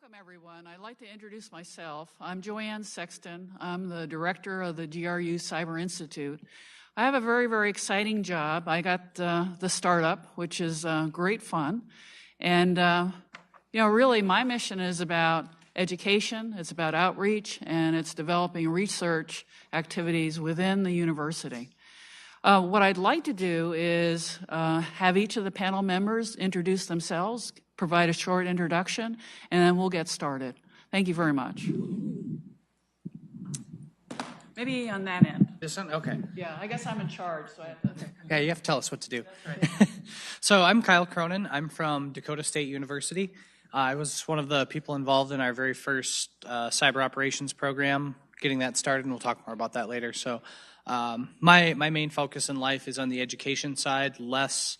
Welcome, everyone. I'd like to introduce myself. I'm Joanne Sexton. I'm the director of the GRU Cyber Institute. I have a very, very exciting job. I got the startup, which is great fun. And, really my mission is about education, it's about outreach, and it's developing research activities within the university. What I'd like to do is have each of the panel members introduce themselves, provide a short introduction, and then we'll get started. Thank you very much. Maybe on that end. This one? Okay. Yeah, I guess I'm in charge, so I have to... Yeah, you have to tell us what to do. That's right. So I'm Kyle Cronin. I'm from Dakota State University. I was one of the people involved in our very first cyber operations program, getting that started, and we'll talk more about that later. So my main focus in life is on the education side, less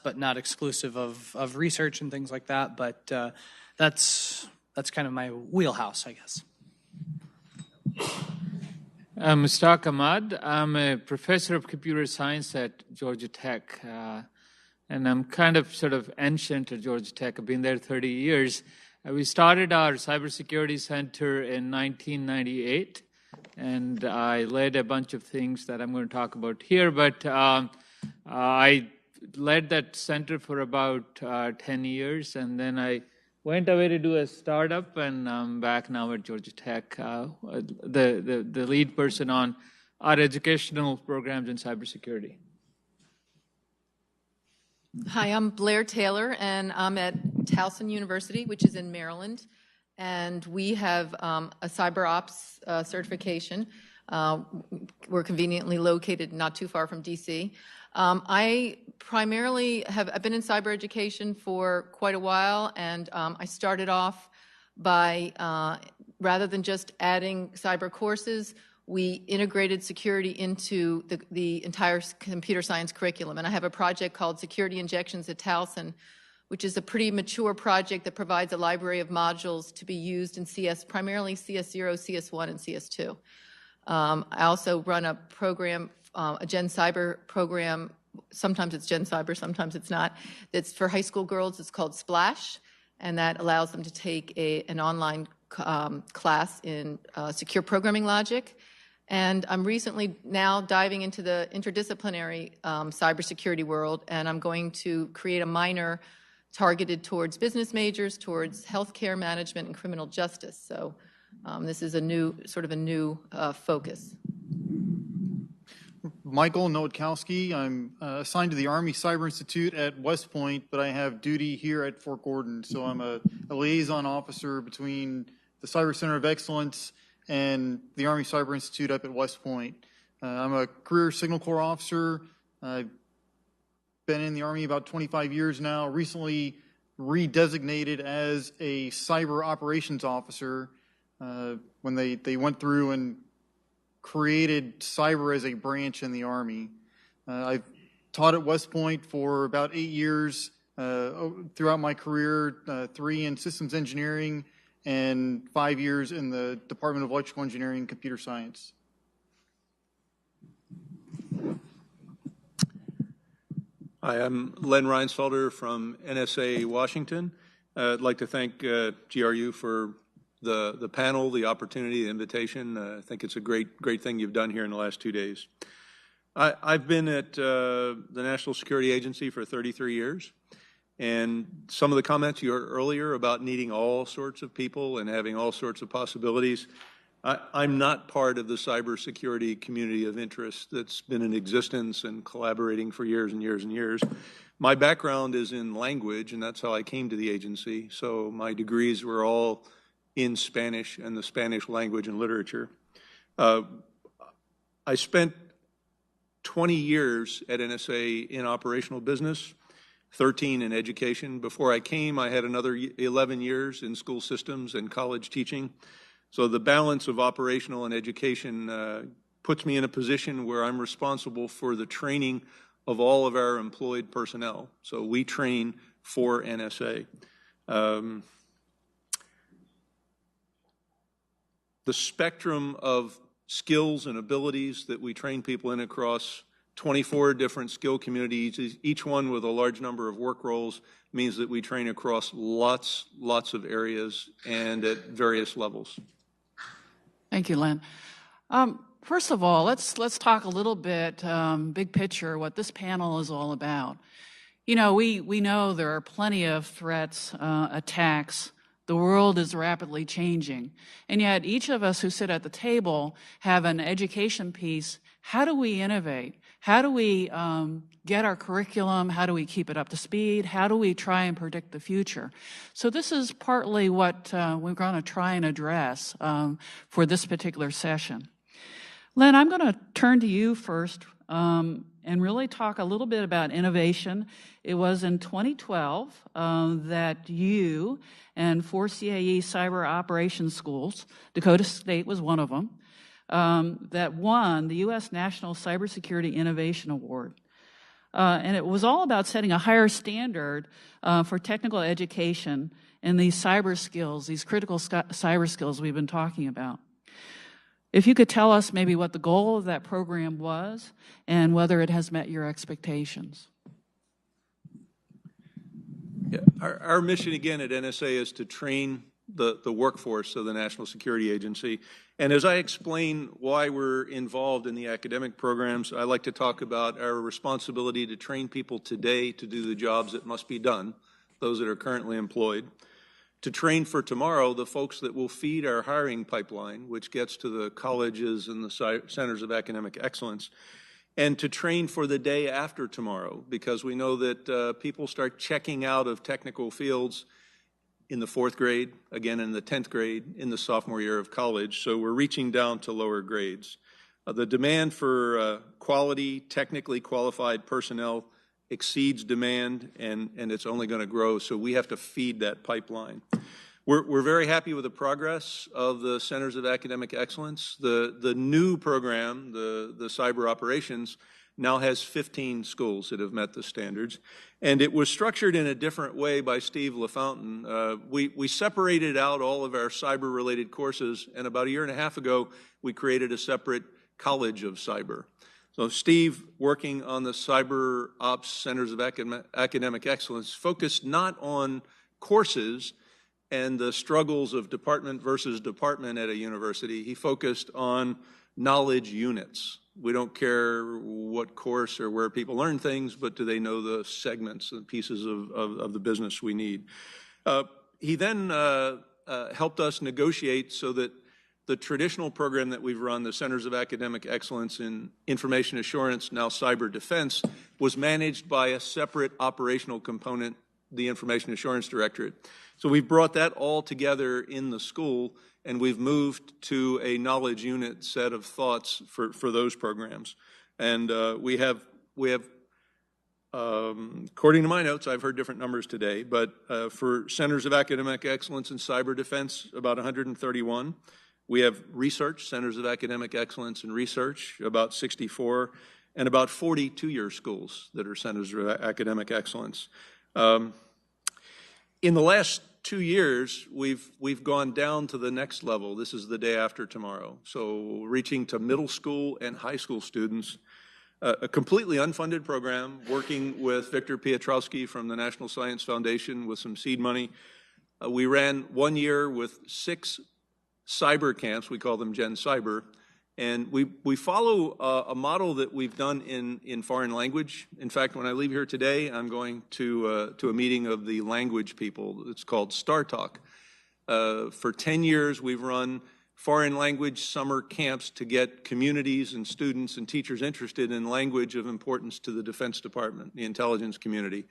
but not exclusive of research and things like that, but that's kind of my wheelhouse, I guess. I'm Mustaque Ahamed. I'm a professor of computer science at Georgia Tech, and I'm kind of sort of ancient at Georgia Tech. I've been there 30 years. We started our cybersecurity center in 1998, and I led a bunch of things that I'm going to talk about here, but I led that center for about 10 years, and then I went away to do a startup, and I'm back now at Georgia Tech, the lead person on our educational programs in cybersecurity. Hi, I'm Blair Taylor, and I'm at Towson University, which is in Maryland, and we have a cyber ops certification. We're conveniently located not too far from DC. I primarily I've been in cyber education for quite a while, and I started off by, rather than just adding cyber courses, we integrated security into the entire computer science curriculum. And I have a project called Security Injections at Towson, which is a pretty mature project that provides a library of modules to be used in CS, primarily CS0, CS1, and CS2. I also run a program, a Gen Cyber program. Sometimes it's Gen Cyber, sometimes it's not. That's for high school girls. It's called Splash, and that allows them to take an online class in secure programming logic. And I'm recently now diving into the interdisciplinary cybersecurity world, and I'm going to create a minor targeted towards business majors, towards healthcare management and criminal justice. So this is a new focus. Michael Nodekowski. I'm assigned to the Army Cyber Institute at West Point, but I have duty here at Fort Gordon. So I'm a liaison officer between the Cyber Center of Excellence and the Army Cyber Institute up at West Point. I'm a career Signal Corps officer. I've been in the Army about 25 years now, recently redesignated as a cyber operations officer when they went through and created cyber as a branch in the Army. I've taught at West Point for about 8 years throughout my career, 3 in systems engineering and 5 years in the Department of Electrical Engineering and Computer Science. Hi, I'm Len Reinsfelder from NSA Washington. I'd like to thank GRU for the panel, the opportunity, the invitation. I think it's a great thing you've done here in the last 2 days. I've been at the National Security Agency for 33 years, and some of the comments you heard earlier about needing all sorts of people and having all sorts of possibilities, I'm not part of the cybersecurity community of interest that's been in existence and collaborating for years and years and years. My background is in language, and that's how I came to the agency, so my degrees were all in Spanish and the Spanish language and literature. I spent 20 years at NSA in operational business, 13 in education. Before I came, I had another 11 years in school systems and college teaching. So the balance of operational and education puts me in a position where I'm responsible for the training of all of our employed personnel. So we train for NSA. The spectrum of skills and abilities that we train people in across 24 different skill communities, each one with a large number of work roles, means that we train across lots of areas and at various levels. Thank you, Len. First of all, let's talk a little bit big picture, what this panel is all about. You know, we know there are plenty of threats, attacks. The world is rapidly changing. And yet each of us who sit at the table have an education piece. How do we innovate? How do we get our curriculum? How do we keep it up to speed? How do we try and predict the future? So this is partly what we're going to try and address for this particular session. Len, I'm going to turn to you first and really talk a little bit about innovation. It was in 2012 that you and 4 CAE cyber operations schools, Dakota State was one of them, that won the U.S. National Cybersecurity Innovation Award. And it was all about setting a higher standard for technical education and these cyber skills, these critical cyber skills we've been talking about. If you could tell us maybe what the goal of that program was and whether it has met your expectations. Yeah, our mission again at NSA is to train the workforce of the National Security Agency. And as I explain why we're involved in the academic programs, I like to talk about our responsibility to train people today to do the jobs that must be done, those that are currently employed, to train for tomorrow the folks that will feed our hiring pipeline, which gets to the colleges and the centers of academic excellence, and to train for the day after tomorrow, because we know that people start checking out of technical fields in the 4th grade, again in the 10th grade, in the sophomore year of college, so we're reaching down to lower grades. The demand for quality, technically qualified personnel exceeds demand, and it's only going to grow, so we have to feed that pipeline. We're very happy with the progress of the Centers of Academic Excellence. The new program, the Cyber Operations, now has 15 schools that have met the standards, and it was structured in a different way by Steve LaFountain. We separated out all of our cyber-related courses, and about a year and a half ago, we created a separate College of Cyber. So Steve, working on the Cyber Ops Centers of Academic Excellence, focused not on courses and the struggles of department versus department at a university. He focused on knowledge units. We don't care what course or where people learn things, but do they know the segments and pieces of the business we need? He then helped us negotiate so that the traditional program that we've run, the Centers of Academic Excellence in Information Assurance, now Cyber Defense, was managed by a separate operational component, the Information Assurance Directorate. So we've brought that all together in the school, and we've moved to a knowledge unit set of thoughts for those programs. And we have according to my notes, I've heard different numbers today, but for Centers of Academic Excellence in Cyber Defense, about 131. We have research, Centers of Academic Excellence in Research, about 64, and about 40 two-year schools that are Centers of Academic Excellence. In the last 2 years, we've gone down to the next level. This is the day after tomorrow. So reaching to middle school and high school students, a completely unfunded program, working with Victor Piotrowski from the National Science Foundation with some seed money. We ran 1 year with 6 cyber camps, we call them Gen Cyber, and we follow a model that we've done in foreign language. In fact, when I leave here today, I'm going to a meeting of the language people. It's called Star Talk. For 10 years, we've run foreign language summer camps to get communities and students and teachers interested in language of importance to the Defense Department, the intelligence community,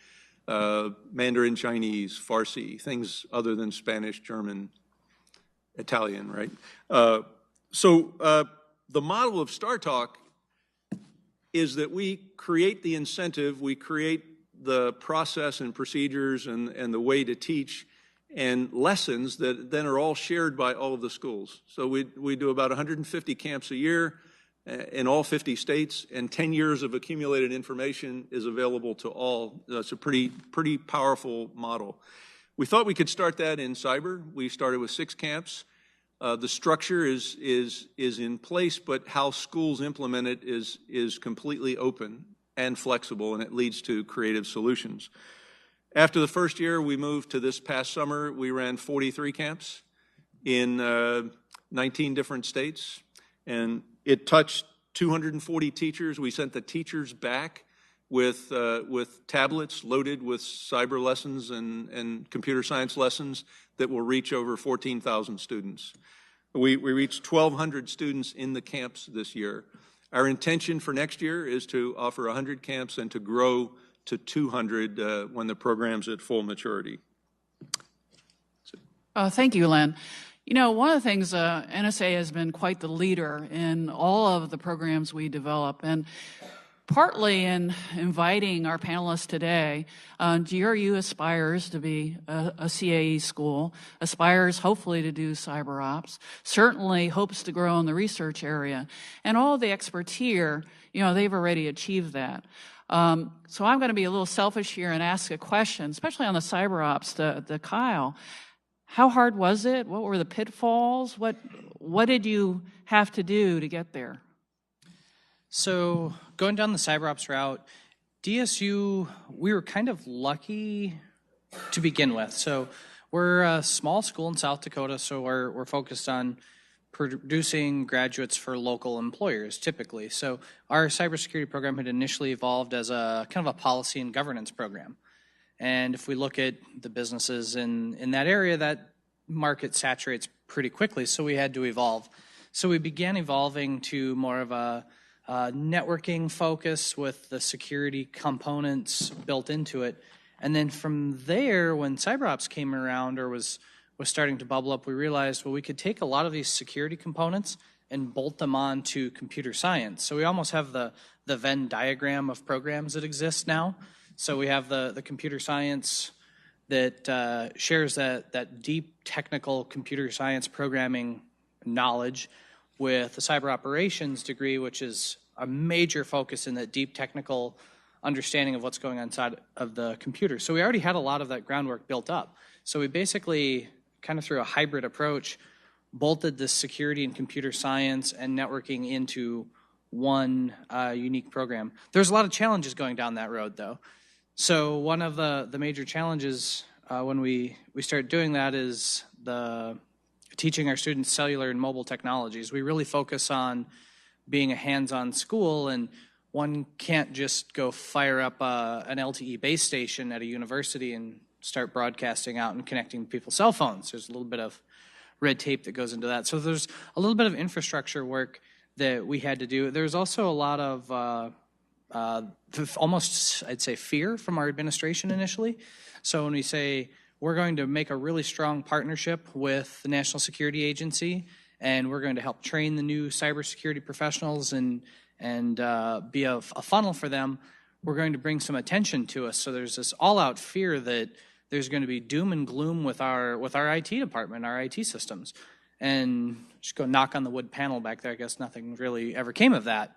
Mandarin Chinese, Farsi, things other than Spanish, German, Italian, right? So the model of Star Talk is that we create the incentive, we create the process and procedures and the way to teach and lessons that then are all shared by all of the schools. So we do about 150 camps a year in all 50 states, and 10 years of accumulated information is available to all. That's a pretty powerful model. We thought we could start that in cyber. We started with 6 camps. The structure is in place, but how schools implement it is completely open and flexible, and it leads to creative solutions. After the first year, we moved to this past summer. We ran 43 camps in 19 different states, and it touched 240 teachers. We sent the teachers back with tablets loaded with cyber lessons and computer science lessons that will reach over 14,000 students. We reached 1,200 students in the camps this year. Our intention for next year is to offer 100 camps and to grow to 200 when the program's at full maturity. Thank you, Len. You know, one of the things, NSA has been quite the leader in all of the programs we develop, and partly in inviting our panelists today, GRU aspires to be a CAE school, aspires hopefully to do cyber ops, certainly hopes to grow in the research area, and all the experts here, you know, they've already achieved that. So I'm going to be a little selfish here and ask a question, especially on the cyber ops to Kyle. How hard was it? What were the pitfalls? What did you have to do to get there? So going down the cyber ops route, DSU, we were kind of lucky to begin with. So we're a small school in South Dakota, so we're focused on producing graduates for local employers, typically. So our cybersecurity program had initially evolved as a kind of a policy and governance program. And if we look at the businesses in that area, that market saturates pretty quickly, so we had to evolve. So we began evolving to more of a networking focus with the security components built into it. And then from there, when CyberOps came around or was starting to bubble up, we realized, well, we could take a lot of these security components and bolt them on to computer science. So we almost have the Venn diagram of programs that exist now. So we have the computer science that shares that deep technical computer science programming knowledge with the cyber operations degree, which is a major focus in that deep technical understanding of what's going on inside of the computer. So we already had a lot of that groundwork built up. So we basically, kind of through a hybrid approach, bolted this security and computer science and networking into one unique program. There's a lot of challenges going down that road, though. So one of the major challenges when we start doing that is teaching our students cellular and mobile technologies. We really focus on being a hands-on school, and one can't just go fire up an LTE base station at a university and start broadcasting out and connecting people's cell phones. There's a little bit of red tape that goes into that. So there's a little bit of infrastructure work that we had to do. There's also a lot of almost, I'd say, fear from our administration initially. So when we say we're going to make a really strong partnership with the National Security Agency, and we're going to help train the new cybersecurity professionals and be a funnel for them, we're going to bring some attention to us. So there's this all-out fear that there's going to be doom and gloom with our IT department, our IT systems. And just go knock on the wood panel back there. I guess nothing really ever came of that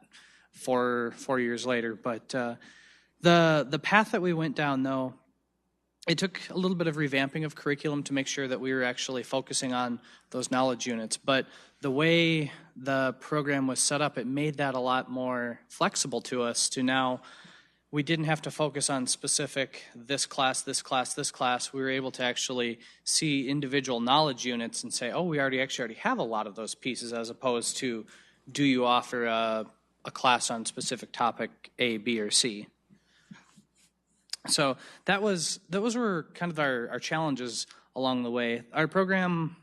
4 years later. But the path that we went down, though, it took a little bit of revamping of curriculum to make sure that we were actually focusing on those knowledge units. But the way the program was set up, it made that a lot more flexible to us to now we didn't have to focus on specific this class, this class, this class. We were able to actually see individual knowledge units and say, oh, we already have a lot of those pieces, as opposed to do you offer a class on specific topic A, B, or C. So those were kind of our challenges along the way. Our program,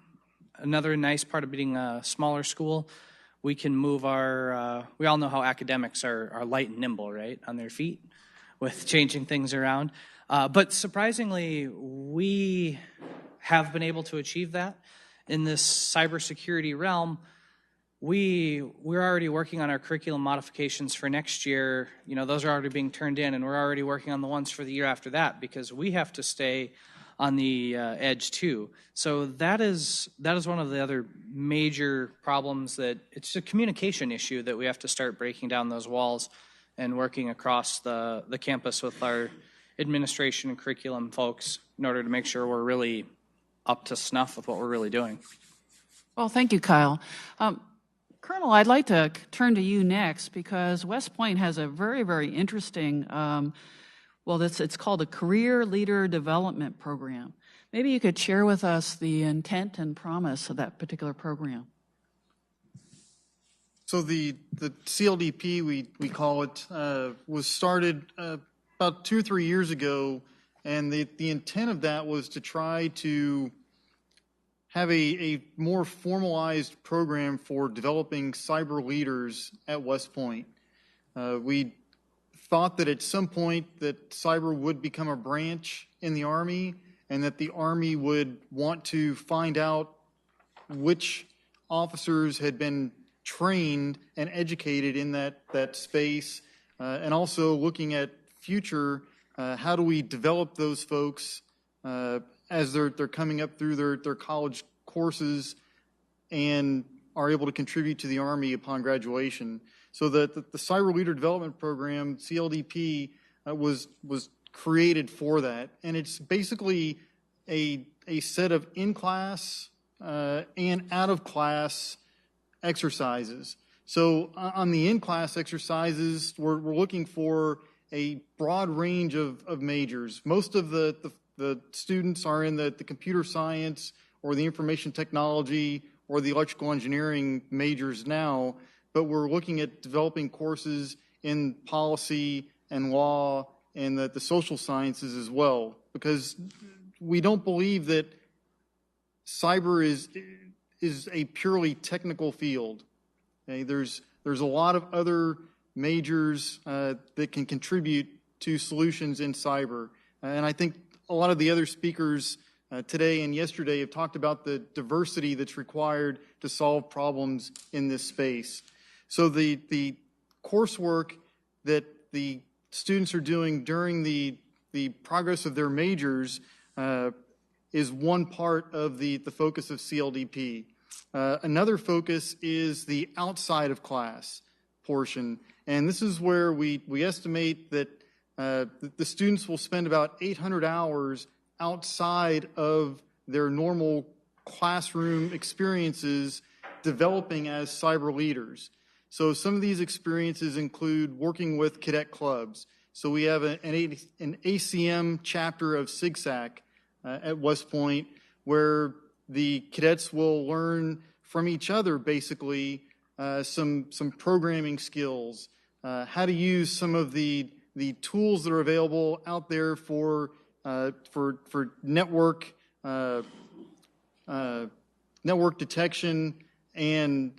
another nice part of being a smaller school, we can move we all know how academics are light and nimble, right, on their feet with changing things around. But surprisingly, we have been able to achieve that. In this cybersecurity realm, we're already working on our curriculum modifications for next year. You know, those are already being turned in, and we're already working on the ones for the year after that, because we have to stay on the edge too. So that is one of the other major problems, that it's a communication issue that we have to start breaking down those walls and working across the campus with our administration and curriculum folks in order to make sure we're really up to snuff with what we're really doing. Well, thank you, Kyle. Colonel, I'd like to turn to you next because West Point has a very, very interesting, it's called a Career Leader Development Program. Maybe you could share with us the intent and promise of that particular program. So the CLDP, we call it, was started about 2 or 3 years ago, and the intent of that was to try to have a more formalized program for developing cyber leaders at West Point. We thought that at some point that cyber would become a branch in the Army and that the Army would want to find out which officers had been trained and educated in that space, and also looking at future, how do we develop those folks as they're coming up through their college courses and are able to contribute to the Army upon graduation. So that the Cyber Leader Development Program, CLDP, was created for that. And it's basically a set of in-class and out-of-class exercises. So on the in-class exercises, we're looking for a broad range of majors. Most of the students are in the computer science or the information technology or the electrical engineering majors now, but we're looking at developing courses in policy and law and the social sciences as well, because we don't believe that cyber is a purely technical field. Okay? There's a lot of other majors that can contribute to solutions in cyber, and I think a lot of the other speakers today and yesterday have talked about the diversity that's required to solve problems in this space. So the coursework that the students are doing during the progress of their majors is one part of the focus of CLDP. Another focus is the outside of class portion, and this is where we estimate that the students will spend about 800 hours outside of their normal classroom experiences developing as cyber leaders. So some of these experiences include working with cadet clubs. So we have an ACM chapter of SIGSAC at West Point where the cadets will learn from each other basically some programming skills, how to use some of the tools that are available out there for network detection and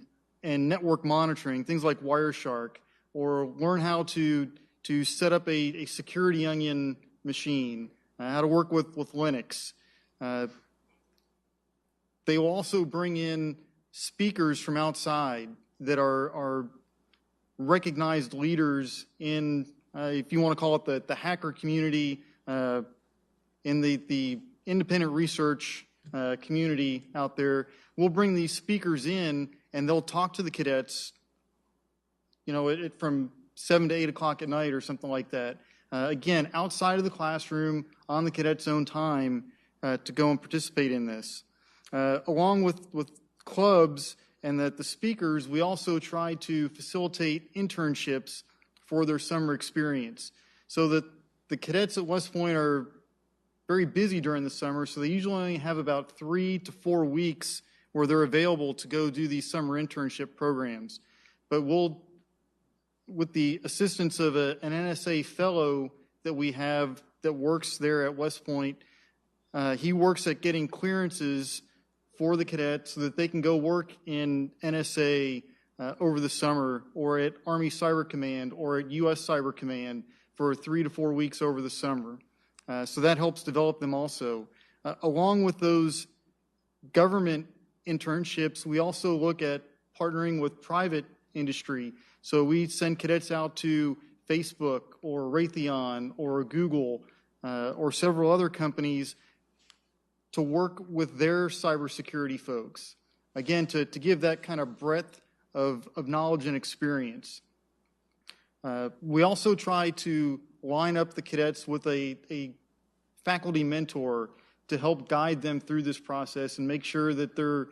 network monitoring, things like Wireshark, or learn how to set up a security onion machine, how to work with Linux. They will also bring in speakers from outside that are recognized leaders in, if you want to call it the hacker community, in the independent research community out there. We'll bring these speakers in and they'll talk to the cadets, from 7 to 8 o'clock at night or something like that. Again, outside of the classroom, on the cadet's own time, to go and participate in this. Along with clubs and the speakers, we also try to facilitate internships for their summer experience, so that the cadets at West Point are very busy during the summer, so they usually only have about 3 to 4 weeks where they're available to go do these summer internship programs. But we'll, with the assistance of an NSA fellow that we have that works there at West Point, he works at getting clearances for the cadets so that they can go work in NSA over the summer, or at Army Cyber Command, or at U.S. Cyber Command for 3 to 4 weeks over the summer. So that helps develop them also. Along with those government internships, we also look at partnering with private industry. So we send cadets out to Facebook or Raytheon or Google or several other companies to work with their cybersecurity folks. Again, to give that kind of breadth of knowledge and experience. We also try to line up the cadets with a faculty mentor to help guide them through this process and make sure that they're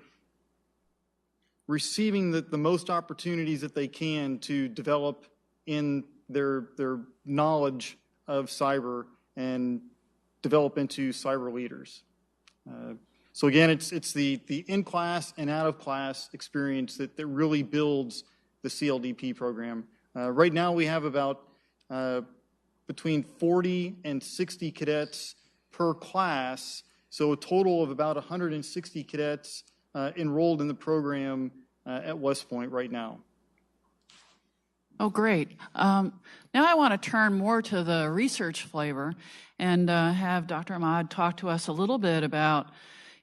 receiving the most opportunities that they can to develop in their knowledge of cyber and develop into cyber leaders. So again, it's the in-class and out-of-class experience that really builds the CLDP program. Right now we have about between 40 and 60 cadets per class, so a total of about 160 cadets enrolled in the program at West Point right now. Oh, great. Now I want to turn more to the research flavor and have Dr. Ahamed talk to us a little bit about,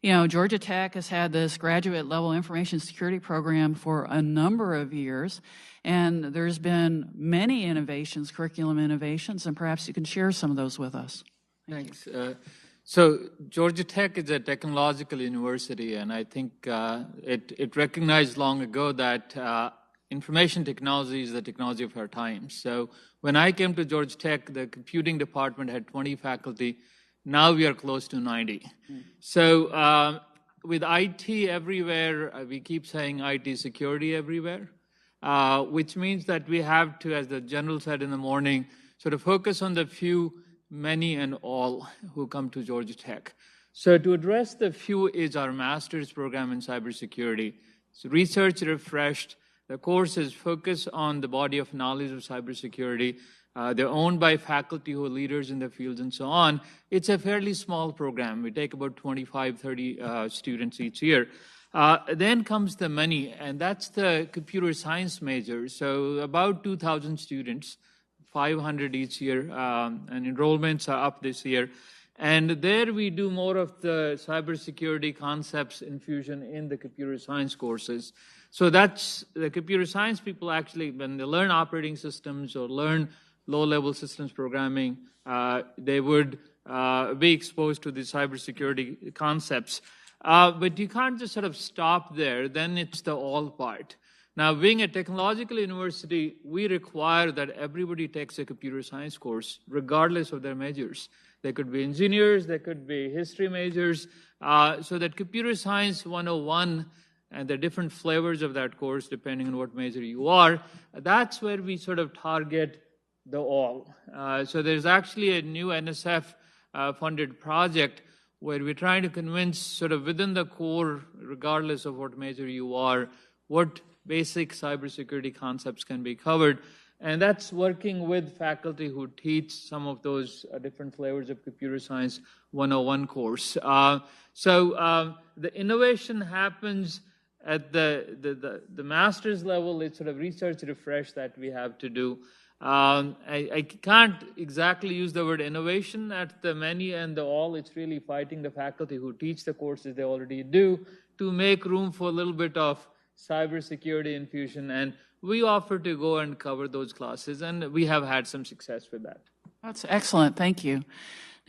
Georgia Tech has had this graduate level information security program for a number of years, and there's been many innovations, curriculum innovations, and perhaps you can share some of those with us. Thanks. So Georgia Tech is a technological university, and I think it recognized long ago that information technology is the technology of our time. So when I came to Georgia Tech, the computing department had 20 faculty. Now we are close to 90. So with IT everywhere, we keep saying IT security everywhere, which means that we have to, as the general said in the morning, sort of focus on the few, many, and all who come to Georgia Tech. So to address the few is our master's program in cybersecurity. So research refreshed. The courses focus on the body of knowledge of cybersecurity. They're owned by faculty who are leaders in the fields and so on. It's a fairly small program. We take about 25, 30 students each year. Then comes the money, and that's the computer science major. So about 2,000 students, 500 each year, and enrollments are up this year. And there we do more of the cybersecurity concepts infusion in the computer science courses. So that's the computer science people actually, when they learn operating systems or learn low-level systems programming, they would be exposed to the cybersecurity concepts. But you can't just sort of stop there. Then it's the all part. Now, being a technological university, we require that everybody takes a computer science course, regardless of their majors. They could be engineers, they could be history majors, so that computer science 101 and the different flavors of that course, depending on what major you are, that's where we sort of target the all. So there's actually a new NSF-funded project where we're trying to convince sort of within the core, regardless of what major you are, what basic cybersecurity concepts can be covered. And that's working with faculty who teach some of those different flavors of computer science 101 course. So the innovation happens at the master's level. It's sort of research refresh that we have to do. I can't exactly use the word innovation at the many and the all. It's really fighting the faculty who teach the courses they already do to make room for a little bit of cybersecurity infusion. And we offer to go and cover those classes, and we have had some success with that. That's excellent. Thank you.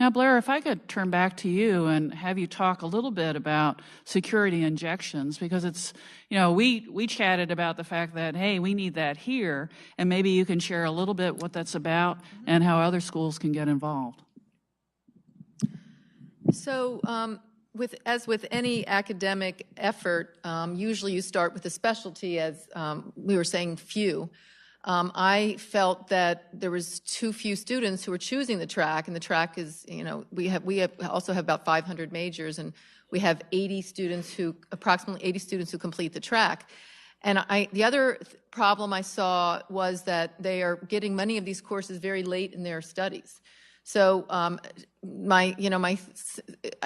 Now, Blair, if I could turn back to you and have you talk a little bit about security injections, because it's, we chatted about the fact that, hey, we need that here, and maybe you can share a little bit what that's about and how other schools can get involved. So, as with any academic effort, usually you start with a specialty, as we were saying, few. I felt that there was too few students who were choosing the track, and the track is, we also have about 500 majors, and we have approximately 80 students who complete the track. And the other problem I saw was that they are getting many of these courses very late in their studies. So I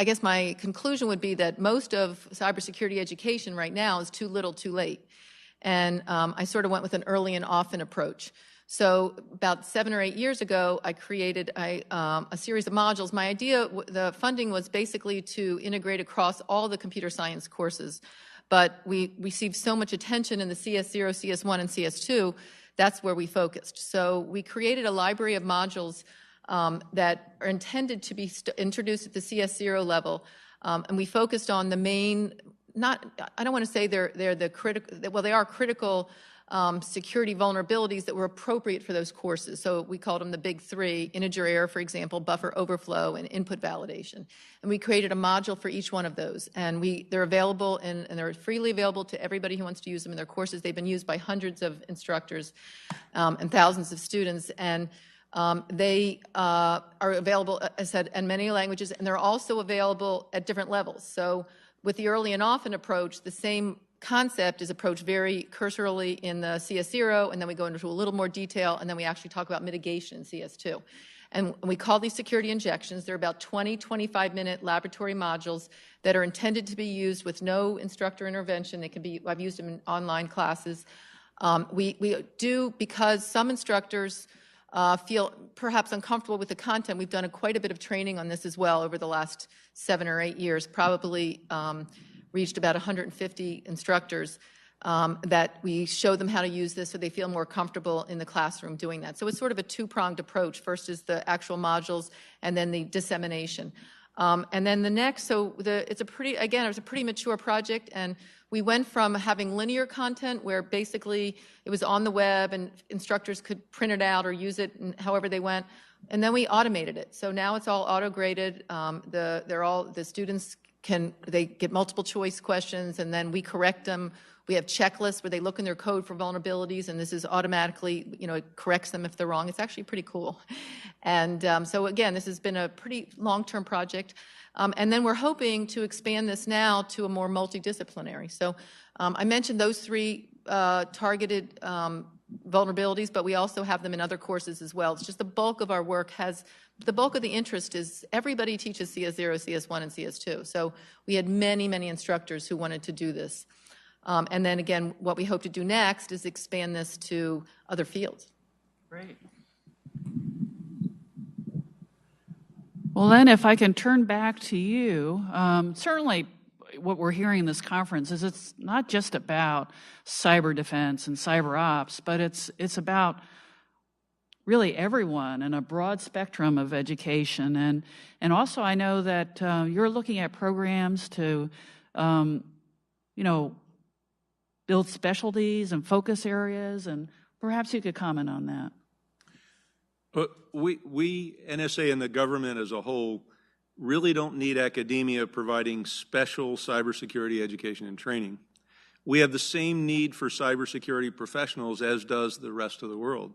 guess my conclusion would be that most of cybersecurity education right now is too little, too late. And I sort of went with an early and often approach. So about 7 or 8 years ago, I created a series of modules. My idea, the funding was basically to integrate across all the computer science courses. But we received so much attention in the CS0, CS1, and CS2, that's where we focused. So we created a library of modules that are intended to be introduced at the CS0 level. And we focused on the main, I don't want to say they're the critical, well, they are critical security vulnerabilities that were appropriate for those courses. So we called them the big three: integer error, for example, buffer overflow, and input validation. And we created a module for each one of those. And they're available and they're freely available to everybody who wants to use them in their courses. They've been used by hundreds of instructors and thousands of students. And they are available, as I said, in many languages, and they're also available at different levels. So with the early and often approach, the same concept is approached very cursorily in the CS0, and then we go into a little more detail, and then we actually talk about mitigation in CS2. And we call these security injections. They're about 20, 25-minute laboratory modules that are intended to be used with no instructor intervention. They can be, I've used them in online classes. We do, because some instructors feel perhaps uncomfortable with the content. We've done quite a bit of training on this as well over the last 7 or 8 years, probably reached about 150 instructors that we show them how to use this so they feel more comfortable in the classroom doing that. So it's sort of a two-pronged approach. First is the actual modules, and then the dissemination. And then the next, it's a pretty mature project, and we went from having linear content where basically it was on the web and instructors could print it out or use it however they went, and then we automated it. So now it's all auto-graded. The students they get multiple choice questions, and then we correct them. We have checklists where they look in their code for vulnerabilities, and this is automatically, it corrects them if they're wrong. It's actually pretty cool. And so again, this has been a pretty long-term project. And then we're hoping to expand this now to a more multidisciplinary. So I mentioned those 3 targeted vulnerabilities, but we also have them in other courses as well. It's just the bulk of our work the bulk of the interest is everybody teaches CS0, CS1, and CS2. So we had many, many instructors who wanted to do this. And then again, what we hope to do next is expand this to other fields. Great. Well, then, if I can turn back to you, certainly what we're hearing in this conference is it's not just about cyber defense and cyber ops, but it's about really everyone and a broad spectrum of education. And also I know that you're looking at programs to, build specialties and focus areas, and perhaps you could comment on that. But we, NSA and the government as a whole, really don't need academia providing special cybersecurity education and training. We have the same need for cybersecurity professionals as does the rest of the world.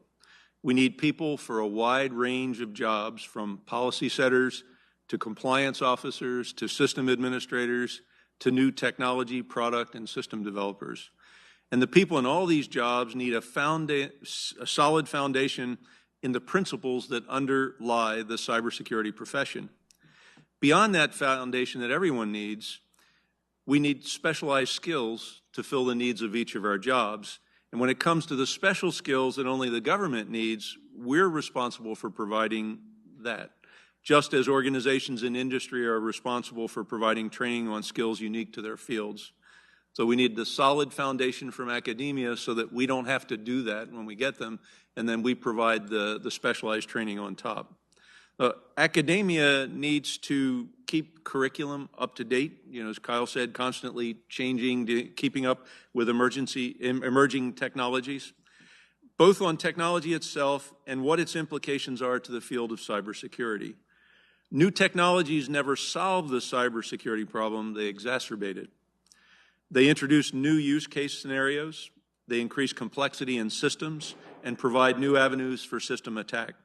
We need people for a wide range of jobs, from policy setters to compliance officers to system administrators to new technology, product, and system developers. And the people in all these jobs need a solid foundation in the principles that underlie the cybersecurity profession. Beyond that foundation that everyone needs, we need specialized skills to fill the needs of each of our jobs. And when it comes to the special skills that only the government needs, we're responsible for providing that, just as organizations in industry are responsible for providing training on skills unique to their fields. So we need the solid foundation from academia so that we don't have to do that when we get them, and then we provide the specialized training on top. Academia needs to keep curriculum up to date, as Kyle said, constantly changing, keeping up with emerging technologies, both on technology itself and what its implications are to the field of cybersecurity. New technologies never solve the cybersecurity problem, they exacerbate it. They introduce new use case scenarios, they increase complexity in systems, and provide new avenues for system attack.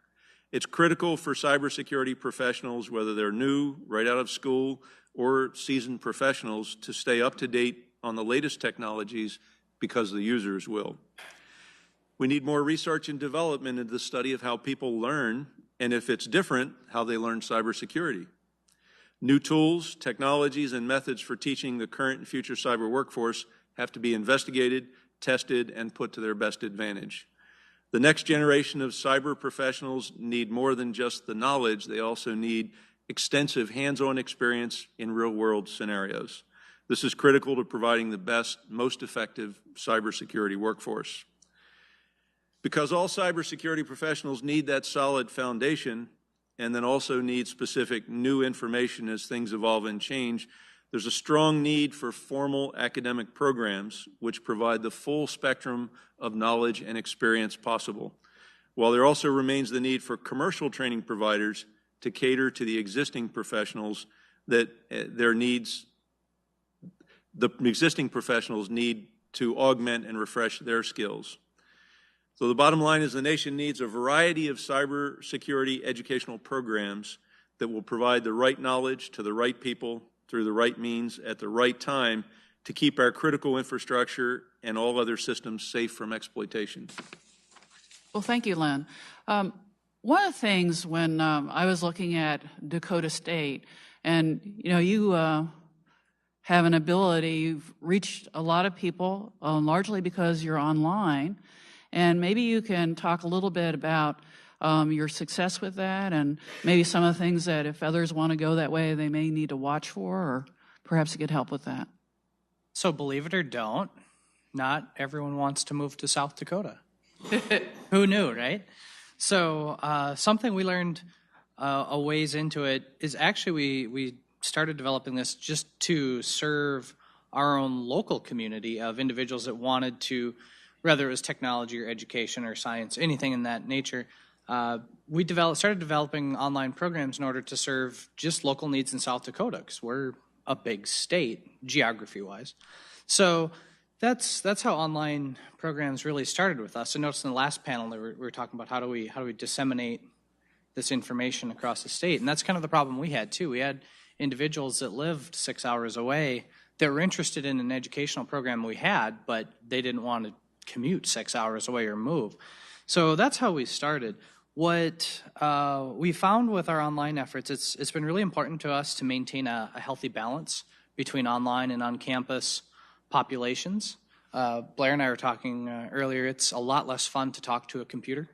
It's critical for cybersecurity professionals, whether they're new, right out of school, or seasoned professionals, to stay up to date on the latest technologies because the users will. We need more research and development into the study of how people learn, and if it's different, how they learn cybersecurity. New tools, technologies, and methods for teaching the current and future cyber workforce have to be investigated, tested, and put to their best advantage. The next generation of cyber professionals need more than just the knowledge. They also need extensive hands-on experience in real-world scenarios. This is critical to providing the best, most effective cybersecurity workforce. Because all cybersecurity professionals need that solid foundation and then also need specific new information as things evolve and change, There's a strong need for formal academic programs which provide the full spectrum of knowledge and experience possible, while there also remains the need for commercial training providers to cater to the existing professionals that the existing professionals need to augment and refresh their skills. So the bottom line is the nation needs a variety of cybersecurity educational programs that will provide the right knowledge to the right people through the right means at the right time to keep our critical infrastructure and all other systems safe from exploitation. Well, thank you, Len. One of the things when I was looking at Dakota State, and you have an ability, you've reached a lot of people, largely because you're online, and maybe you can talk a little bit about your success with that, and maybe some of the things that if others want to go that way, they may need to watch for, or perhaps you could help with that. So believe it or don't, not everyone wants to move to South Dakota. Who knew, right? So something we learned a ways into it is actually we started developing this just to serve our own local community of individuals that wanted to, whether it was technology or education or science, anything in that nature. We started developing online programs in order to serve just local needs in South Dakota, because we're a big state, geography-wise. So that's how online programs really started with us. And notice in the last panel we were talking about how do we disseminate this information across the state, and that's kind of the problem we had too. We had individuals that lived 6 hours away that were interested in an educational program we had, but they didn't want to commute 6 hours away or move. So that's how we started. What we found with our online efforts, it's been really important to us to maintain a healthy balance between online and on-campus populations. Blair and I were talking earlier, it's a lot less fun to talk to a computer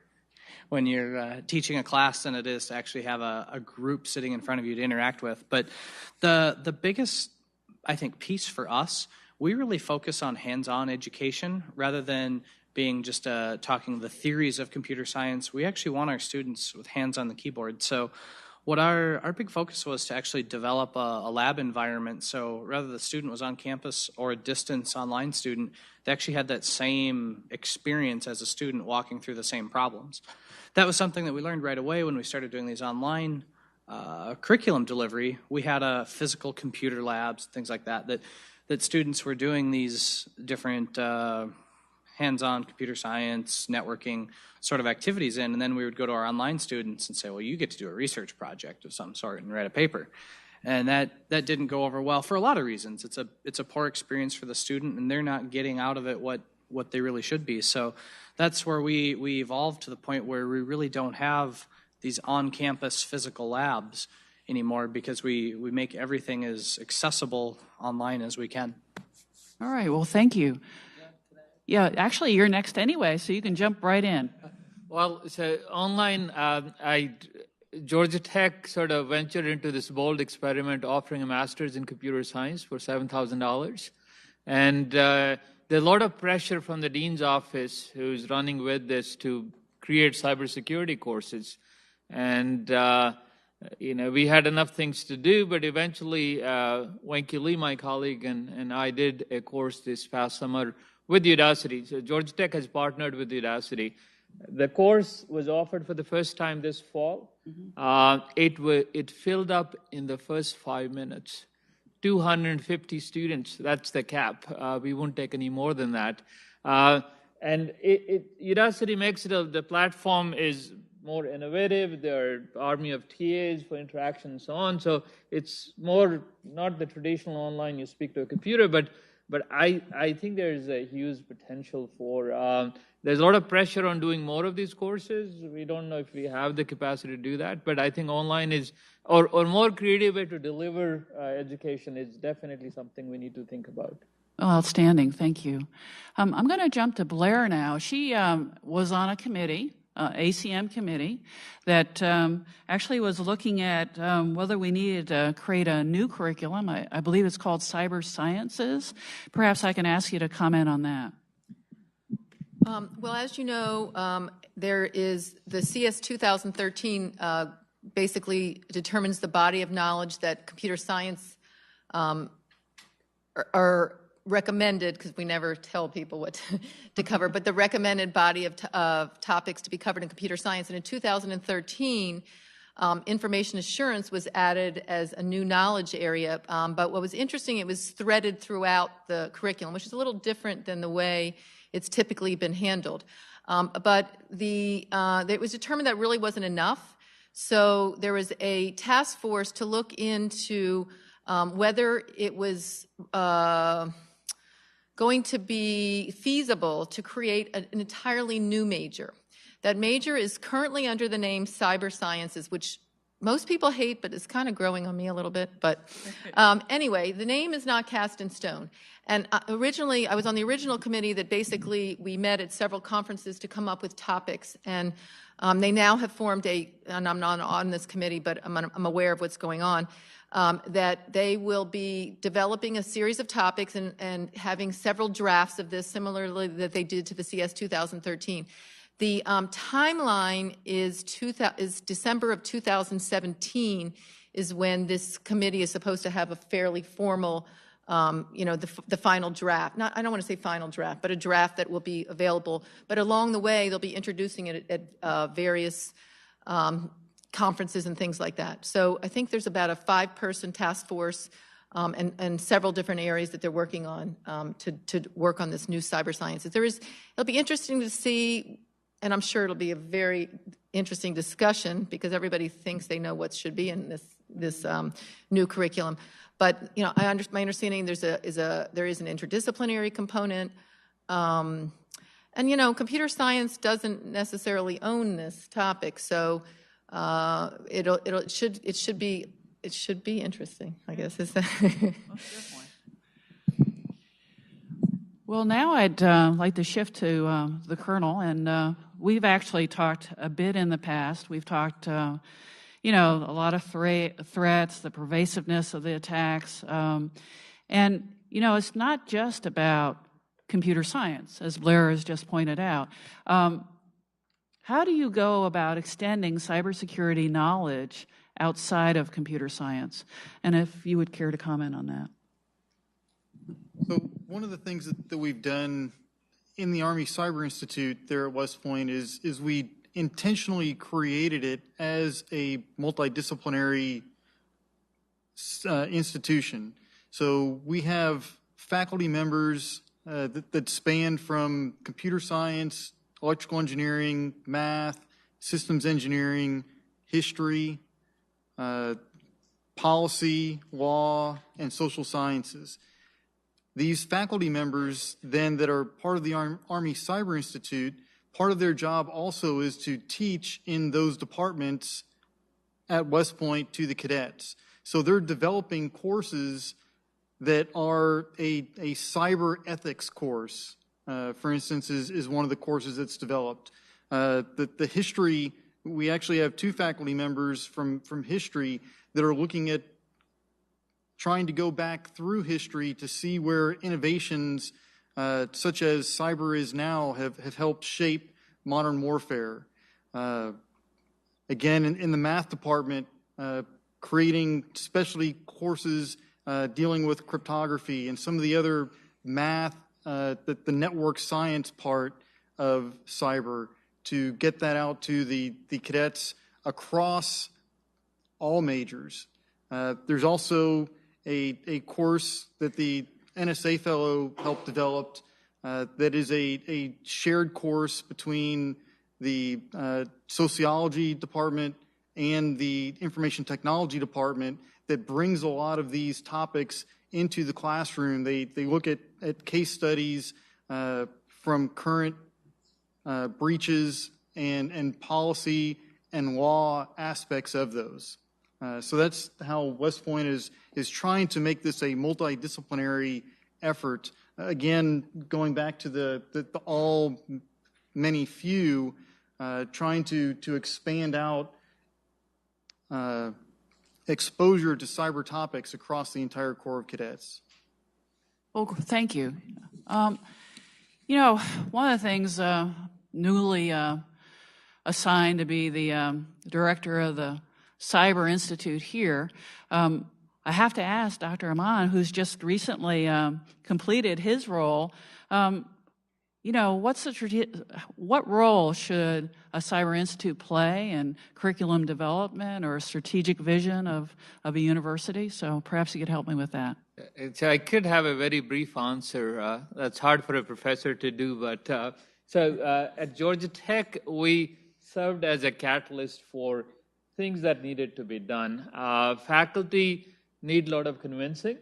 when you're teaching a class than it is to actually have a group sitting in front of you to interact with. But the biggest, I think, piece for us, we really focus on hands-on education rather than being just talking the theories of computer science. We actually want our students with hands on the keyboard. So what our big focus was to actually develop a lab environment. So rather the student was on campus or a distance online student, they actually had that same experience as a student walking through the same problems. That was something that we learned right away when we started doing these online curriculum delivery. We had physical computer labs, things like that students were doing these different hands-on computer science, networking sort of activities in, and then we would go to our online students and say, well, you get to do a research project of some sort and write a paper. And that didn't go over well for a lot of reasons. It's a poor experience for the student, and they're not getting out of it what they really should be. So that's where we evolved to the point where we really don't have these on-campus physical labs anymore, because we make everything as accessible online as we can. All right, well, thank you. Yeah, actually, you're next anyway, so you can jump right in. Well, so online, Georgia Tech sort of ventured into this bold experiment offering a master's in computer science for $7,000. And there's a lot of pressure from the dean's office, who's running with this, to create cybersecurity courses. And, we had enough things to do, but eventually Wenky Lee, my colleague, and I did a course this past summer with Udacity. So Georgia Tech has partnered with Udacity. The course was offered for the first time this fall. It filled up in the first 5 minutes. 250 students, that's the cap. We won't take any more than that. And Udacity makes it, the platform is more innovative. There are army of TAs for interaction and so on. So it's more not the traditional online, you speak to a computer, but I think there's a huge potential for, there's a lot of pressure on doing more of these courses. We don't know if we have the capacity to do that, but I think online is, or more creative way to deliver education is definitely something we need to think about. Oh, outstanding, thank you. I'm going to jump to Blair now. She was on a committee, ACM committee, that actually was looking at whether we needed to create a new curriculum. I believe it's called Cyber Sciences. Perhaps I can ask you to comment on that. Well, as you know, there is the CS 2013 basically determines the body of knowledge that computer science are recommended, because we never tell people what to cover, but the recommended body of topics to be covered in computer science. And in 2013, information assurance was added as a new knowledge area. But what was interesting, it was threaded throughout the curriculum, which is a little different than the way it's typically been handled. But it was determined that really wasn't enough. So there was a task force to look into whether it was going to be feasible to create an entirely new major. That major is currently under the name Cyber Sciences, which most people hate, but it's kind of growing on me a little bit. But anyway, the name is not cast in stone. And originally, I was on the original committee that basically we met at several conferences to come up with topics. And they now have formed and I'm not on this committee, but I'm aware of what's going on, that they will be developing a series of topics and having several drafts of this, similarly that they did to the CS 2013. The timeline is December of 2017 is when this committee is supposed to have a fairly formal, the final draft. I don't want to say final draft, but a draft that will be available. But along the way, they'll be introducing it at various conferences and things like that. So I think there's about a 5-person task force and several different areas that they're working on to work on this new cyber sciences. It'll be interesting to see, and I'm sure it'll be a very interesting discussion because everybody thinks they know what should be in this new curriculum. But my understanding there is an interdisciplinary component, and computer science doesn't necessarily own this topic, so it should be interesting, I guess. Is that? Well, now I'd like to shift to the Colonel, and we've actually talked a bit in the past. We've talked, a lot of threats, the pervasiveness of the attacks, and it's not just about computer science, as Blair has just pointed out. How do you go about extending cybersecurity knowledge outside of computer science? And if you would care to comment on that. So one of the things that we've done in the Army Cyber Institute there at West Point is we intentionally created it as a multidisciplinary institution. So we have faculty members that span from computer science, electrical engineering, math, systems engineering, history, policy, law, and social sciences. These faculty members then that are part of the Army Cyber Institute, part of their job also is to teach in those departments at West Point to the cadets. So they're developing courses that are a cyber ethics course, for instance, is one of the courses that's developed. The history, we actually have 2 faculty members from history that are looking at trying to go back through history to see where innovations such as cyber is now have helped shape modern warfare. Again, in the math department, creating specialty courses dealing with cryptography and some of the other math, the network science part of cyber, to get that out to the cadets across all majors. There's also a course that the NSA fellow helped develop that is a shared course between the sociology department and the information technology department that brings a lot of these topics into the classroom. They look at case studies from current breaches and policy and law aspects of those. So that's how West Point is trying to make this a multidisciplinary effort. Again, going back to the all, many, few, trying to expand out exposure to cyber topics across the entire Corps of Cadets. Well, thank you. One of the things newly assigned to be the director of the Cyber Institute here, I have to ask Dr. Ahamed, who's just recently completed his role, what role should a Cyber Institute play in curriculum development or a strategic vision of a university? So perhaps you could help me with that. So I could have a very brief answer. That's hard for a professor to do, but at Georgia Tech, we served as a catalyst for things that needed to be done. Faculty need a lot of convincing.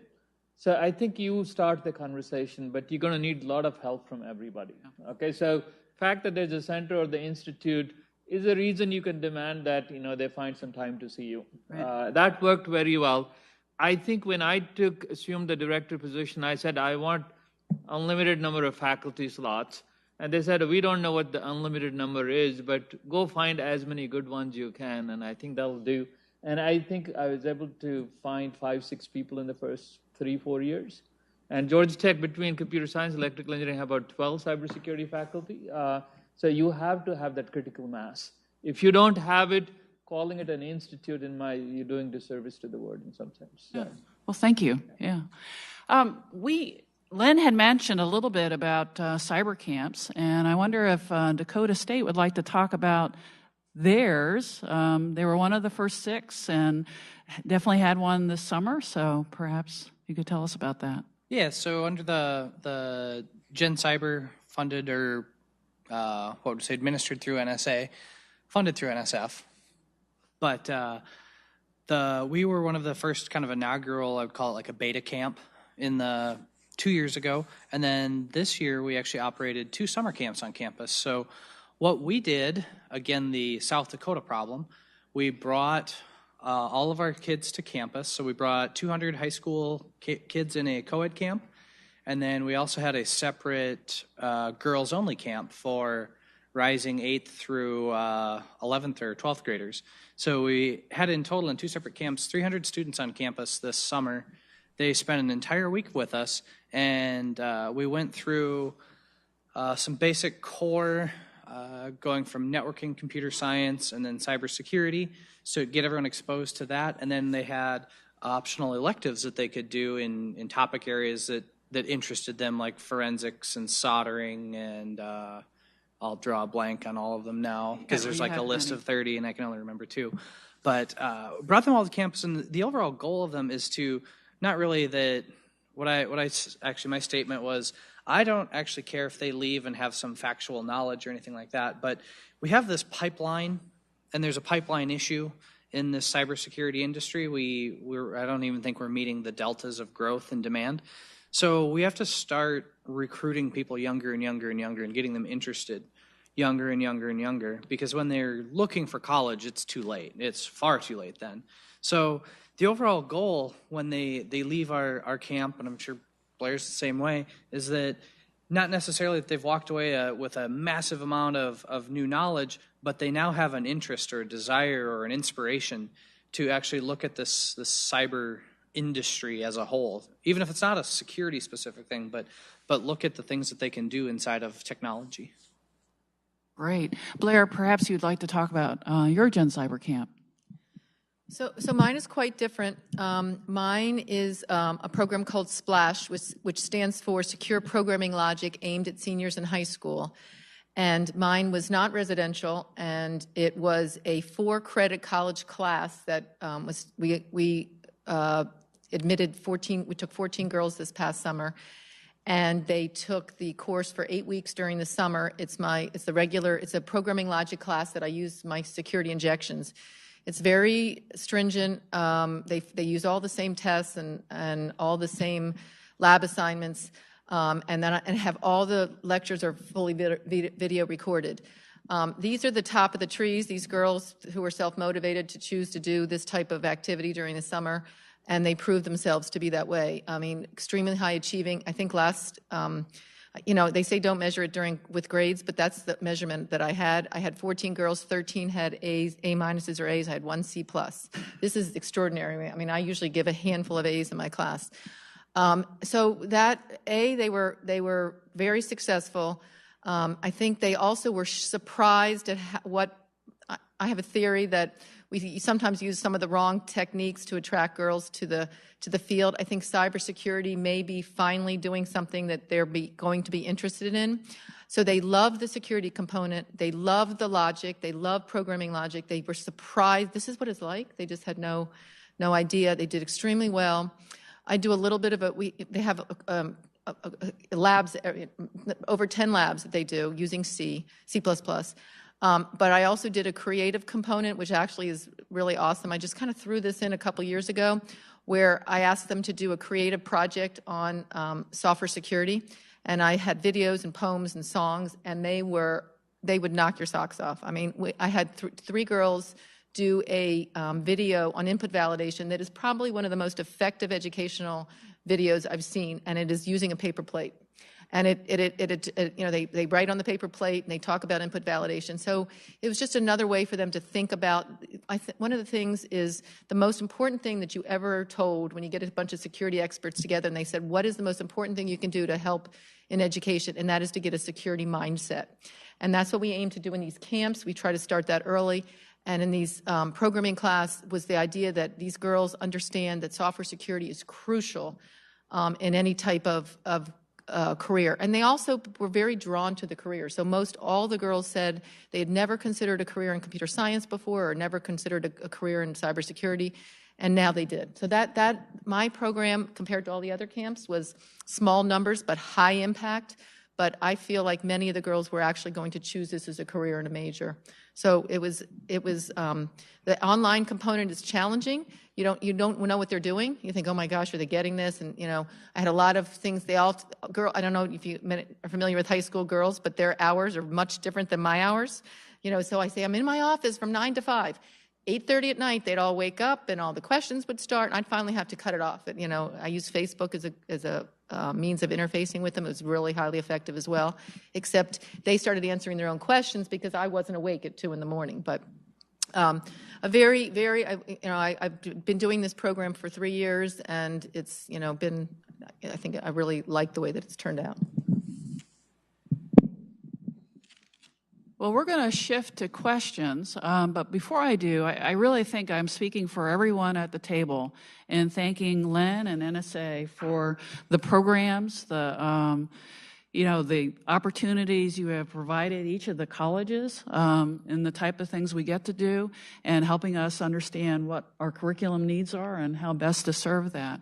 So I think you start the conversation, but you're going to need a lot of help from everybody. Okay, so fact that there's a center or the institute is a reason you can demand that they find some time to see you. Right. That worked very well. I think when I assumed the director position, I said I want unlimited number of faculty slots, and they said we don't know what the unlimited number is, but go find as many good ones you can, and I think that'll do. And I think I was able to find 5-6 people in the first 3-4 years. And Georgia Tech, between computer science, electrical engineering, have about 12 cybersecurity faculty. So you have to have that critical mass. If you don't have it, calling it an institute, you're doing disservice to the word in some sense. So. Yeah. Well, thank you. Yeah. Len had mentioned a little bit about cyber camps, and I wonder if Dakota State would like to talk about theirs. They were one of the first 6 and definitely had one this summer, so perhaps you could tell us about that. Yeah, so under the Gen Cyber funded or administered through NSA, funded through NSF, but we were one of the first kind of inaugural, I would call it like a beta camp in the 2 years ago, and then this year we actually operated 2 summer camps on campus. So what we did, again, the South Dakota problem, we brought all of our kids to campus. So we brought 200 high school kids in a co-ed camp, and then we also had a separate girls-only camp for rising 8th through 11th or 12th graders. So we had in total in 2 separate camps, 300 students on campus this summer. They spent an entire week with us, and we went through some basic core, going from networking, computer science, and then cybersecurity, so get everyone exposed to that. And then they had optional electives that they could do in topic areas that interested them, like forensics and soldering, and I'll draw a blank on all of them now because there's like a list of 30 and I can only remember 2. But brought them all to campus, and the overall goal of them is to not really that my statement was, I don't actually care if they leave and have some factual knowledge or anything like that, but we have this pipeline, and there's a pipeline issue in this cybersecurity industry. I don't even think we're meeting the deltas of growth and demand. So we have to start recruiting people younger and younger and younger and getting them interested younger and younger and younger, because when they're looking for college, it's too late. It's far too late then. So the overall goal when they leave our camp, and I'm sure Blair's the same way, is that not necessarily that they've walked away with a massive amount of new knowledge, but they now have an interest or a desire or an inspiration to actually look at this cyber industry as a whole, even if it's not a security specific thing, but look at the things that they can do inside of technology. Great. Blair, perhaps you'd like to talk about your Gen Cyber Camp. So mine is quite different. Mine is a program called SPLASH, which stands for Secure Programming Logic Aimed at Seniors in High School. And mine was not residential, and it was a 4-credit college class that we admitted 14. We took 14 girls this past summer, and they took the course for 8 weeks during the summer. It's a programming logic class that I use my security injections. It's very stringent. They use all the same tests and all the same lab assignments, and have all the lectures are fully video recorded. These are the top of the trees. These girls who are self-motivated to choose to do this type of activity during the summer, and they prove themselves to be that way. I mean, extremely high achieving. I think they say don't measure it with grades, but that's the measurement that I had. I had 14 girls, 13 had A's, A minuses or A's. I had 1 C+. This is extraordinary. I mean, I usually give a handful of A's in my class. So that they were very successful. I think they also were surprised at what I have a theory that we sometimes use some of the wrong techniques to attract girls to the field. I think cybersecurity may be finally doing something that they're going to be interested in. So they love the security component. They love the logic. They love programming logic. They were surprised. This is what it's like. They just had no idea. They did extremely well. I do a little bit of they have labs, over 10 labs that they do using C++. But I also did a creative component, which actually is really awesome. I just kind of threw this in a couple years ago, where I asked them to do a creative project on software security. And I had videos and poems and songs, and they would knock your socks off. I mean, I had three girls do a video on input validation that is probably one of the most effective educational videos I've seen, and it is using a paper plate. And they write on the paper plate and they talk about input validation. So it was just another way for them to think about. One of the things is the most important thing that you ever told when you get a bunch of security experts together and they said, what is the most important thing you can do to help in education? And that is to get a security mindset. And that's what we aim to do in these camps. We try to start that early. And in these programming class was the idea that these girls understand that software security is crucial in any type of career. And they also were very drawn to the career. So all the girls said they had never considered a career in computer science before or never considered a career in cybersecurity, and now they did. So my program, compared to all the other camps, was small numbers but high impact. But I feel like many of the girls were actually going to choose this as a career and a major. So it was the online component is challenging. You don't know what they're doing. You think, oh my gosh, are they getting this? And I had a lot of things. I don't know if you are familiar with high school girls, but their hours are much different than my hours. So I say I'm in my office from 9 to 5. 8:30 at night, they'd all wake up and all the questions would start, and I'd finally have to cut it off. I use Facebook as a means of interfacing with them. It was really highly effective as well, except they started answering their own questions because I wasn't awake at 2 in the morning. But I've been doing this program for 3 years, and it's been. I think I really like the way that it's turned out. Well, we're going to shift to questions, but before I do, I really think I'm speaking for everyone at the table in thanking Len and NSA for the programs, the opportunities you have provided each of the colleges, and the type of things we get to do, and helping us understand what our curriculum needs are and how best to serve that.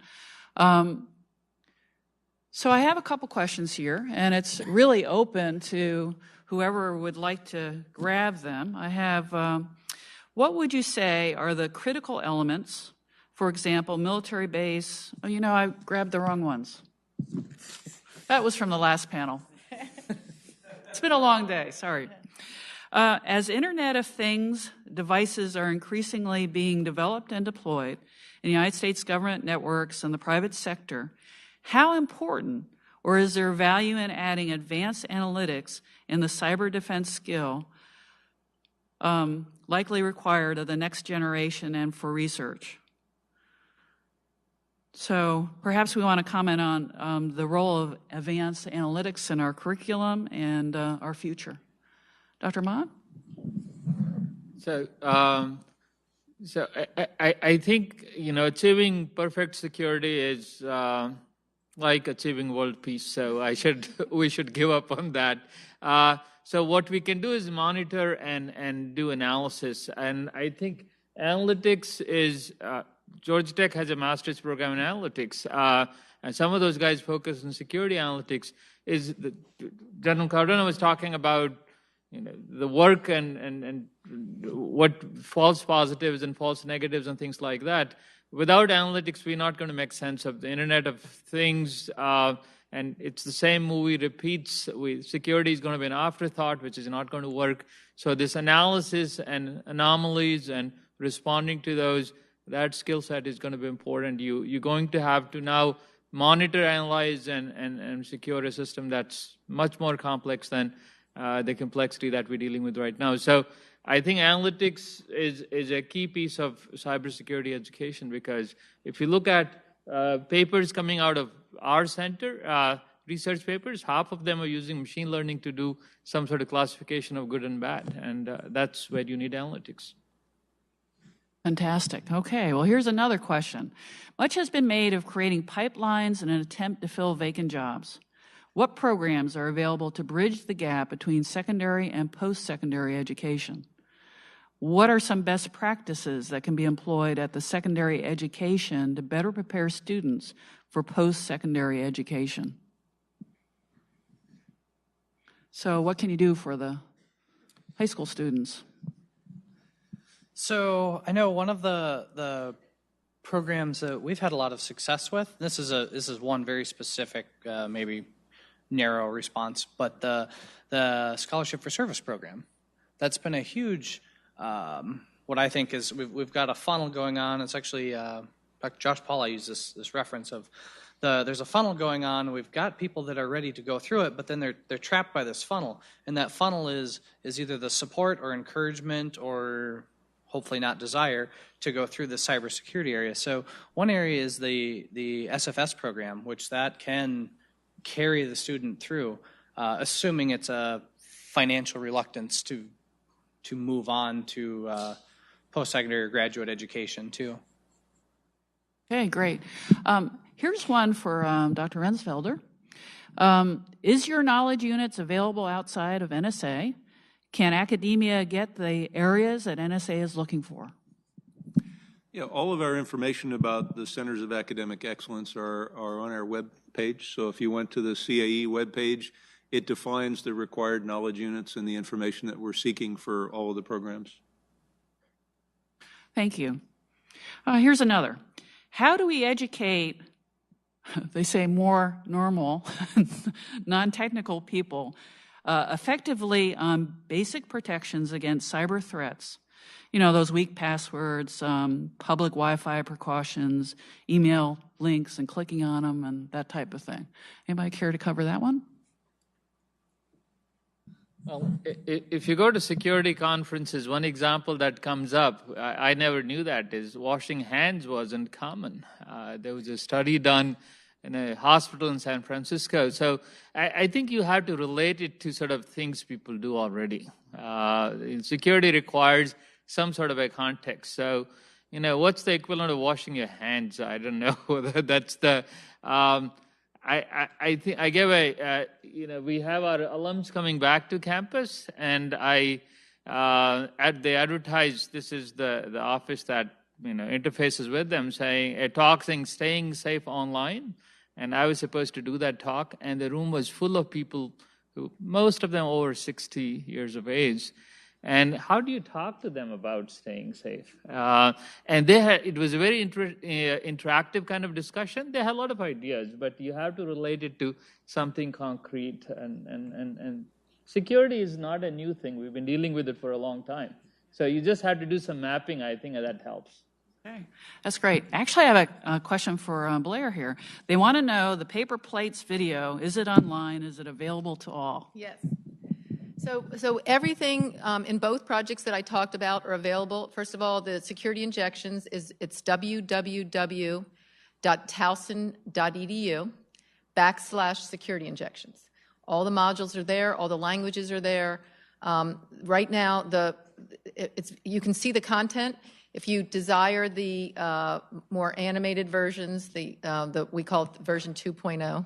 So I have a couple questions here, and it's really open to whoever would like to grab them. I have, what would you say are the critical elements, for example, military base? Oh, I grabbed the wrong ones. That was from the last panel. It's been a long day, sorry. As Internet of Things devices are increasingly being developed and deployed in the United States government networks and the private sector, how important or is there value in adding advanced analytics in the cyber defense skill likely required of the next generation and for research? So perhaps we want to comment on the role of advanced analytics in our curriculum and our future. Dr. Ahmed? So I think, achieving perfect security is like achieving world peace. So we should give up on that. So what we can do is monitor and do analysis. And I think analytics is, Georgia Tech has a master's program in analytics. And some of those guys focus on security analytics. General Cardona was talking about the work and what false positives and false negatives and things like that. Without analytics, we're not going to make sense of the Internet of Things, and it's the same movie repeats. Security is going to be an afterthought, which is not going to work. So this analysis and anomalies and responding to those, that skill set is going to be important. You're going to have to now monitor, analyze, and secure a system that's much more complex than the complexity that we're dealing with right now. So I think analytics is a key piece of cybersecurity education, because if you look at papers coming out of our center, research papers, half of them are using machine learning to do some sort of classification of good and bad, and that's where you need analytics. Fantastic. Okay, well, here's another question. Much has been made of creating pipelines in an attempt to fill vacant jobs. What programs are available to bridge the gap between secondary and post-secondary education? What are some best practices that can be employed at the secondary education to better prepare students for post-secondary education? So what can you do for the high school students? So I know one of the programs that we've had a lot of success with, this is one very specific, maybe narrow response, but the Scholarship for Service program. That's been a huge, what I think is, we've got a funnel going on. It's actually, Dr. Josh Paula used this reference of, there's a funnel going on. We've got people that are ready to go through it, but then they're trapped by this funnel. And that funnel is either the support or encouragement or hopefully not desire to go through the cybersecurity area. So one area is the SFS program, which that can carry the student through, assuming it's a financial reluctance to move on to post-secondary or graduate education too. Okay, great. Here's one for Dr. Reinsfelder. Is your knowledge units available outside of NSA? Can academia get the areas that NSA is looking for? Yeah, all of our information about the Centers of Academic Excellence are on our web page. So if you went to the CAE web page, it defines the required knowledge units and the information that we're seeking for all of the programs. Thank you. Here's another. How do we educate, they say more normal, non-technical people, effectively on basic protections against cyber threats? You know, those weak passwords, public Wi-Fi precautions, email links and clicking on them and that type of thing. Anybody care to cover that one? Well, if you go to security conferences, one example that comes up, I never knew that, is washing hands wasn't common. There was a study done in a hospital in San Francisco. So I think you have to relate it to sort of things people do already. Security requires some sort of a context. So, you know, what's the equivalent of washing your hands? I don't know whether that's the... I think I gave we have our alums coming back to campus, and they advertise, this is the office that, interfaces with them, saying, a talk saying, staying safe online. And I was supposed to do that talk, and the room was full of people who, most of them over 60 years of age. And how do you talk to them about staying safe? And it was a very interactive kind of discussion. They had a lot of ideas, but you have to relate it to something concrete. And security is not a new thing. We've been dealing with it for a long time. So you just have to do some mapping. I think that helps. Okay, that's great. Actually, I have a question for Blair here. They want to know the paper plates video. Is it online? Is it available to all? Yes. So everything in both projects that I talked about are available. First of all, the security injections it's www.towson.edu/security injections. All the modules are there. All the languages are there. Right now, you can see the content. If you desire the more animated versions, we call it version 2.0,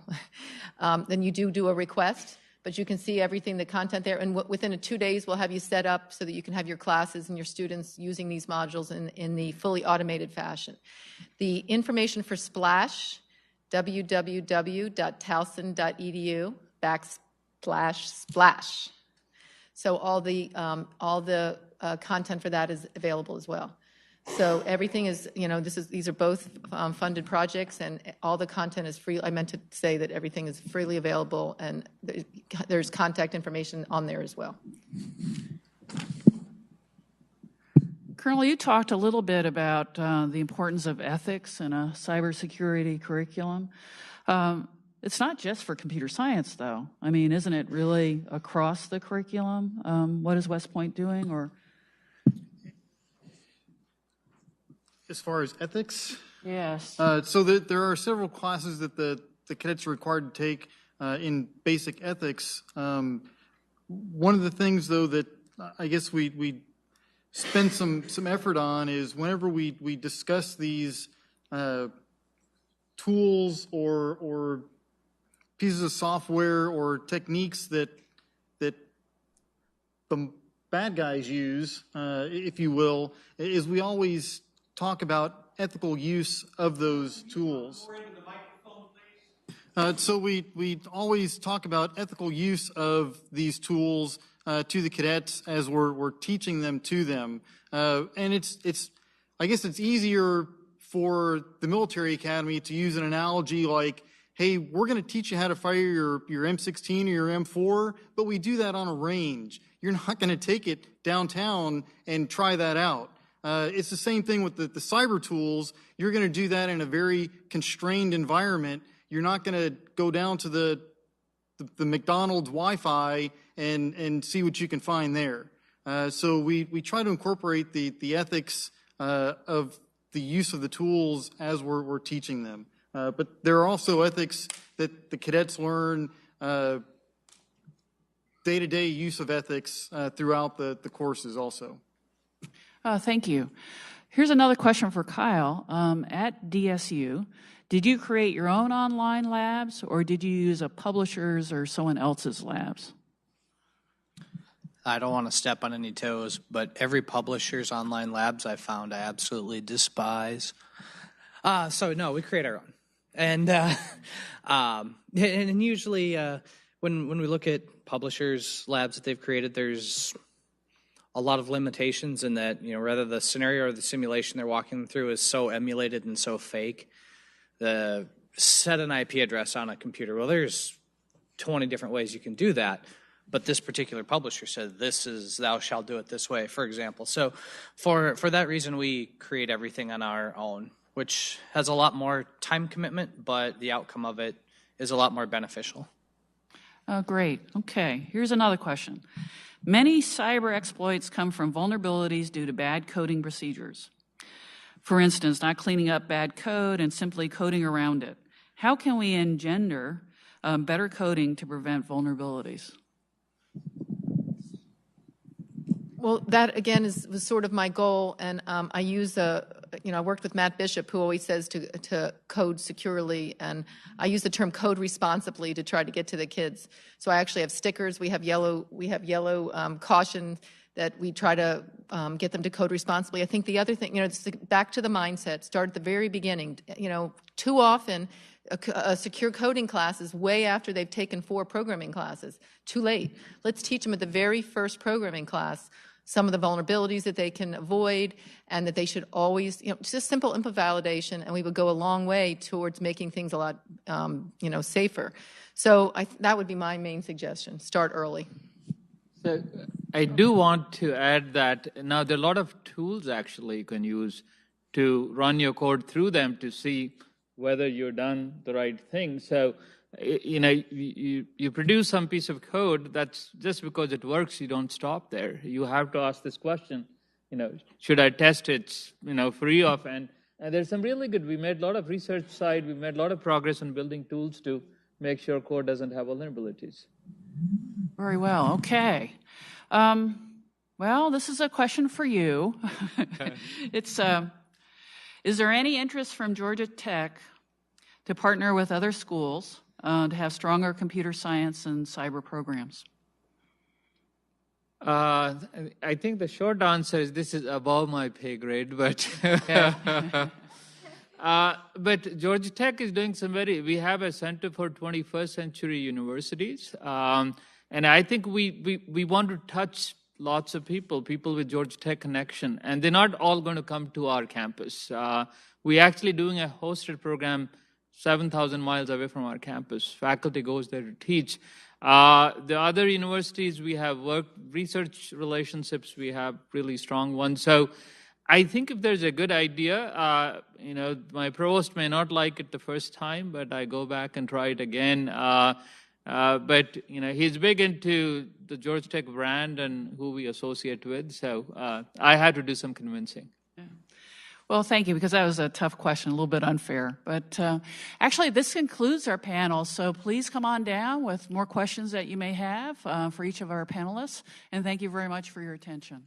then you do a request. But you can see everything, the content there. And within 2 days, we'll have you set up so that you can have your classes and your students using these modules in the fully automated fashion. The information for Splash, www.towson.edu/splash. So all the content for that is available as well. So everything is, these are both funded projects, and all the content is free. I meant to say that everything is freely available, and there's contact information on there as well. Colonel, you talked a little bit about the importance of ethics in a cybersecurity curriculum. It's not just for computer science, though. I mean, isn't it really across the curriculum? What is West Point doing, or... As far as ethics? Yes. So there are several classes that the cadets are required to take. in basic ethics. One of the things, though, that I guess we spend some effort on is whenever we discuss these tools or pieces of software or techniques that the bad guys use, if you will, is we always talk about ethical use of those tools. So we always talk about ethical use of these tools to the cadets as we're teaching them to them, and it's I guess it's easier for the military academy to use an analogy like, hey, we're going to teach you how to fire your M16 or your M4, but we do that on a range. You're not going to take it downtown and try that out. It's the same thing with the cyber tools. You're going to do that in a very constrained environment. You're not going to go down to the McDonald's Wi-Fi and see what you can find there. So we try to incorporate the ethics of the use of the tools as we're teaching them. But there are also ethics that the cadets learn, day-to-day use of ethics throughout the courses also. Thank you. Here's another question for Kyle. At DSU, did you create your own online labs, or did you use a publisher's or someone else's labs? I don't want to step on any toes, but every publisher's online labs I found I absolutely despise. So no, we create our own. And usually when we look at publishers' labs that they've created, there's a lot of limitations in that, rather the scenario or the simulation they're walking them through is so emulated and so fake. The set an IP address on a computer, well, there's 20 different ways you can do that. But this particular publisher said, this is, thou shalt do it this way, for example. So for that reason, we create everything on our own, which has a lot more time commitment, but the outcome of it is a lot more beneficial. Oh, great. Okay, here's another question. Many cyber exploits come from vulnerabilities due to bad coding procedures. For instance, not cleaning up bad code and simply coding around it. How can we engender better coding to prevent vulnerabilities? Well, that again was sort of my goal, and I use I worked with Matt Bishop, who always says to code securely, and I use the term code responsibly to try to get to the kids. So I actually have stickers. We have yellow caution that we try to get them to code responsibly. I think the other thing, back to the mindset, start at the very beginning. Too often a secure coding class is way after they've taken 4 programming classes. Too late. Let's teach them at the very first programming class some of the vulnerabilities that they can avoid, and that they should always, just simple input validation, and we would go a long way towards making things a lot, safer. So that would be my main suggestion. Start early. So I do want to add that now there are a lot of tools actually you can use to run your code through them to see whether you've done the right thing. So, you produce some piece of code, that's just because it works, you don't stop there. You have to ask this question, should I test it, free of, and there's some really good, we made a lot of research side, we made a lot of progress in building tools to make sure code doesn't have vulnerabilities. Very well, okay. Well, this is a question for you. It's, is there any interest from Georgia Tech to partner with other schools to have stronger computer science and cyber programs? I think the short answer is this is above my pay grade, but but Georgia Tech is doing we have a Center for 21st Century Universities, and I think we want to touch lots of people with Georgia Tech connection, and they're not all going to come to our campus. We're actually doing a hosted program 7,000 miles away from our campus. Faculty goes there to teach. The other universities, we have research relationships, we have really strong ones. So I think if there's a good idea, my provost may not like it the first time, but I go back and try it again. But he's big into the Georgia Tech brand and who we associate with. So I had to do some convincing. Yeah. Well, thank you, because that was a tough question, a little bit unfair. But actually, this concludes our panel, so please come on down with more questions that you may have for each of our panelists, and thank you very much for your attention.